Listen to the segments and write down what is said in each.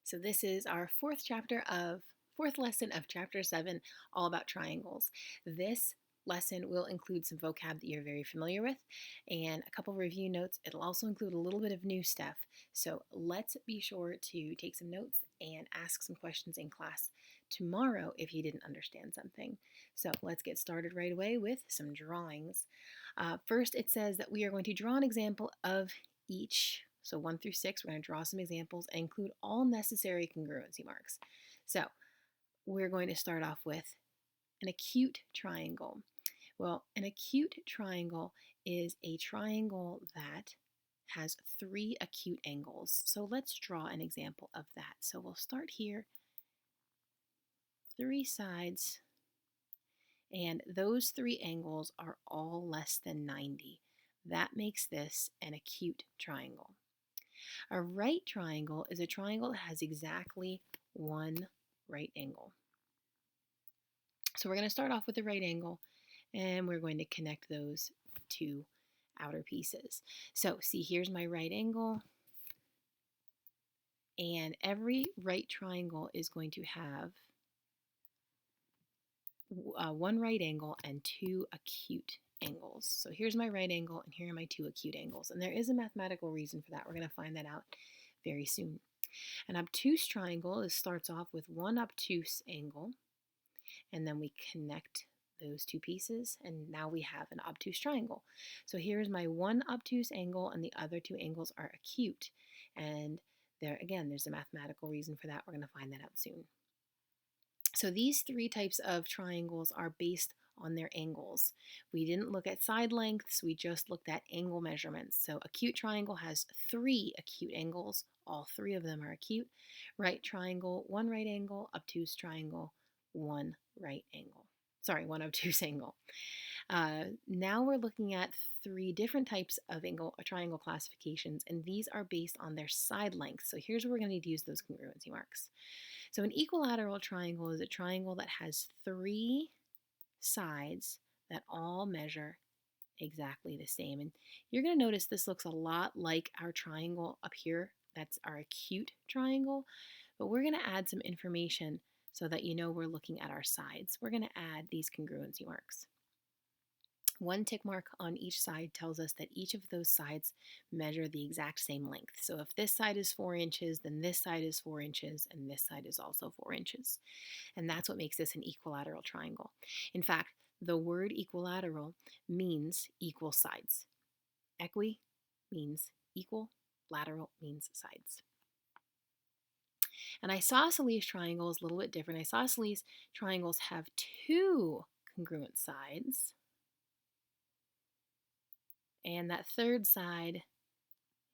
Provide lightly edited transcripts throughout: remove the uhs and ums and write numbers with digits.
So this is our fourth lesson of chapter 7, all about triangles. This lesson will include some vocab that you're very familiar with and a couple review notes. It'll also include a little bit of new stuff. So let's be sure to take some notes and ask some questions in class tomorrow if you didn't understand something. So let's get started right away with some drawings. First, it says that we are going to draw an example of each. So 1 through 6, we're going to draw some examples and include all necessary congruency marks. So we're going to start off with an acute triangle. Well, an acute triangle is a triangle that has 3 acute angles. So let's draw an example of that. So we'll start here, 3 sides, and those 3 angles are all less than 90. That makes this an acute triangle. A right triangle is a triangle that has exactly 1 right angle. So we're going to start off with the right angle, and we're going to connect those 2 outer pieces. So see, here's my right angle, and every right triangle is going to have 1 right angle and 2 acute angles. So here's my right angle, and here are my 2 acute angles. And there is a mathematical reason for that. We're going to find that out very soon. An obtuse triangle starts off with 1 obtuse angle, and then we connect those 2 pieces, and now we have an obtuse triangle. So here's my 1 obtuse angle, and the other 2 angles are acute. And there again, there's a mathematical reason for that. We're going to find that out soon. So these 3 types of triangles are based on their angles. We didn't look at side lengths, we just looked at angle measurements. So acute triangle has 3 acute angles, all 3 of them are acute. Right triangle, 1 right angle. Obtuse triangle, 1 right angle. Sorry, 1 obtuse angle. Now we're looking at 3 different types of triangle classifications, and these are based on their side lengths. So here's where we're going to use those congruency marks. So an equilateral triangle is a triangle that has 3 sides that all measure exactly the same. And you're going to notice this looks a lot like our triangle up here. That's our acute triangle. But we're going to add some information so that you know we're looking at our sides. We're going to add these congruency marks. 1 tick mark on each side tells us that each of those sides measure the exact same length. So if this side is 4 inches, then this side is 4 inches, and this side is also 4 inches. And that's what makes this an equilateral triangle. In fact, the word equilateral means equal sides. Equi means equal, lateral means sides. An isosceles triangle is a little bit different. Isosceles triangles have 2 congruent sides, and that third side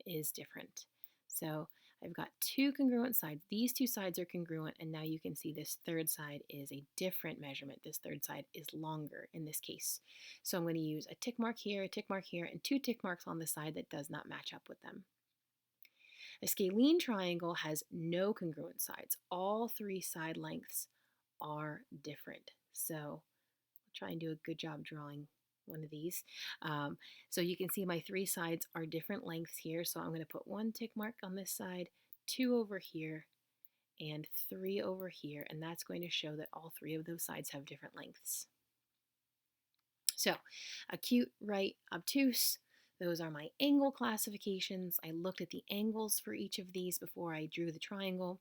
is different. So I've got 2 congruent sides. These 2 sides are congruent, and now you can see this third side is a different measurement. This third side is longer in this case. So I'm going to use a tick mark here, and 2 tick marks on the side that does not match up with them. A scalene triangle has no congruent sides. All 3 side lengths are different. So I'll try and do a good job drawing one of these. So you can see my 3 sides are different lengths here. So I'm going to put 1 tick mark on this side, 2 over here, and 3 over here. And that's going to show that all 3 of those sides have different lengths. So acute, right, obtuse. Those are my angle classifications. I looked at the angles for each of these before I drew the triangle.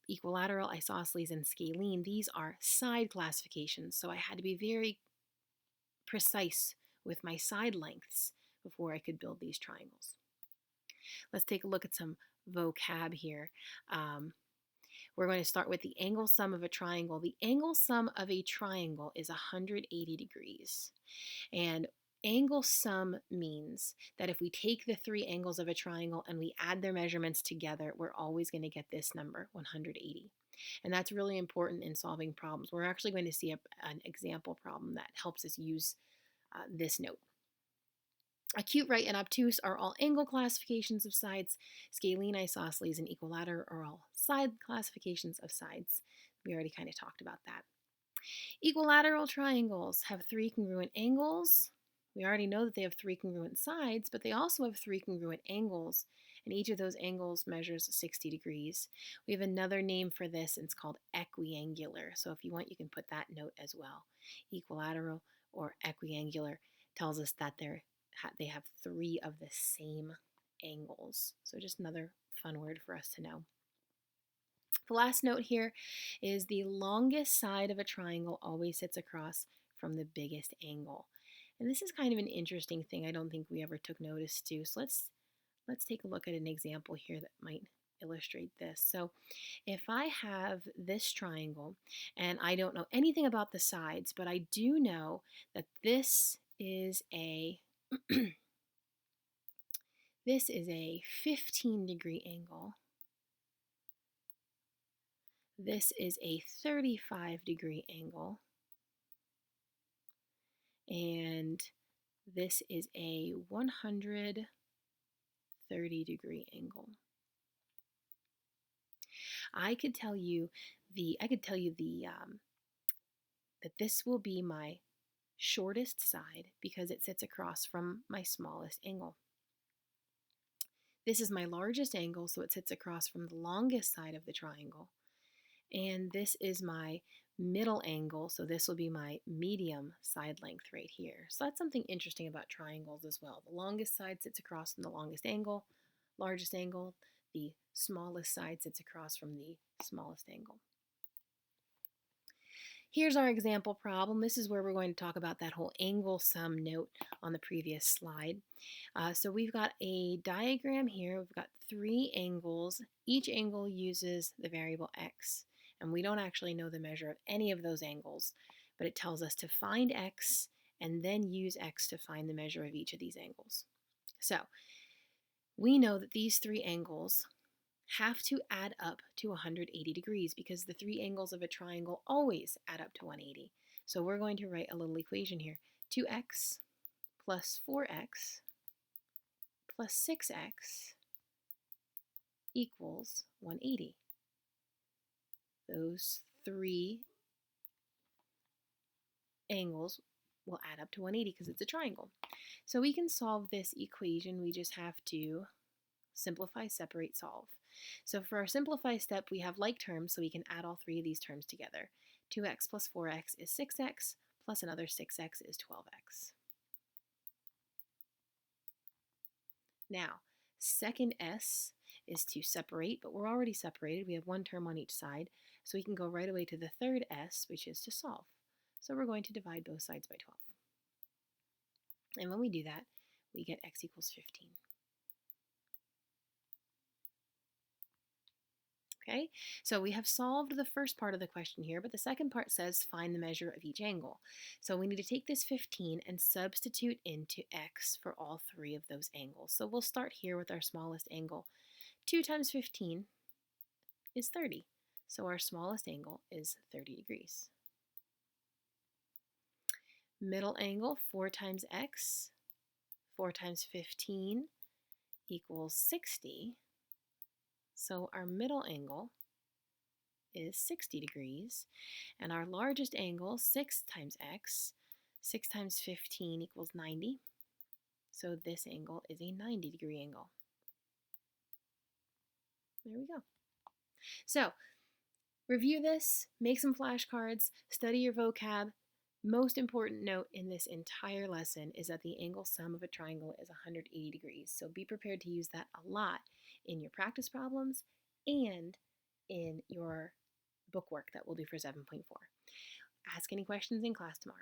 Equilateral, isosceles, and scalene, these are side classifications. So I had to be very precise with my side lengths before I could build these triangles. Let's take a look at some vocab here. We're going to start with the angle sum of a triangle. The angle sum of a triangle is 180 degrees. And angle sum means that if we take the 3 angles of a triangle and we add their measurements together, we're always going to get this number, 180. And that's really important in solving problems. We're actually going to see an example problem that helps us use this note. Acute, right, and obtuse are all angle classifications of sides. Scalene, isosceles, and equilateral are all side classifications of sides. We already kind of talked about that. Equilateral triangles have 3 congruent angles. We already know that they have 3 congruent sides, but they also have 3 congruent angles. and each of those angles measures 60 degrees. We have another name for this, and it's called equiangular. So if you want, you can put that note as well. Equilateral or equiangular tells us that they have three of the same angles. So just another fun word for us to know. The last note here is the longest side of a triangle always sits across from the biggest angle. And this is kind of an interesting thing I don't think we ever took notice to. So let's take a look at an example here that might illustrate this. So if I have this triangle and I don't know anything about the sides, but I do know that this is a this is a 15-degree angle. This is a 35-degree angle. And this is a 130-degree angle. I could tell you that this will be my shortest side because it sits across from my smallest angle. This is my largest angle, so it sits across from the longest side of the triangle. And this is my middle angle, so this will be my medium side length right here. So that's something interesting about triangles as well. The longest side sits across from the longest angle, largest angle. The smallest side sits across from the smallest angle. Here's our example problem. This is where we're going to talk about that whole angle sum note on the previous slide. So we've got a diagram here. We've got three angles. Each angle uses the variable x, and we don't actually know the measure of any of those angles, but it tells us to find x and then use x to find the measure of each of these angles. So we know that these three angles have to add up to 180 degrees because the three angles of a triangle always add up to 180. So we're going to write a little equation here. 2x plus 4x plus 6x equals 180. Those three angles will add up to 180 because it's a triangle. So we can solve this equation. We just have to simplify, separate, solve. So for our simplify step, we have like terms, so we can add all three of these terms together. 2x plus 4x is 6x, plus another 6x is 12x. Now, second S is to separate, but we're already separated. We have one term on each side, so we can go right away to the third S, which is to solve. So we're going to divide both sides by 12. And when we do that, we get x equals 15. Okay, so we have solved the first part of the question here, but the second part says find the measure of each angle. So we need to take this 15 and substitute into x for all three of those angles. So we'll start here with our smallest angle. 2 times 15 is 30. So our smallest angle is 30 degrees. Middle angle, 4 times x, 4 times 15 equals 60. So our middle angle is 60 degrees, and our largest angle, 6 times x, 6 times 15 equals 90. So this angle is a 90-degree angle. There we go. So review this, make some flashcards, study your vocab. Most important note in this entire lesson is that the angle sum of a triangle is 180 degrees. So be prepared to use that a lot in your practice problems and in your bookwork that we'll do for 7.4. Ask any questions in class tomorrow.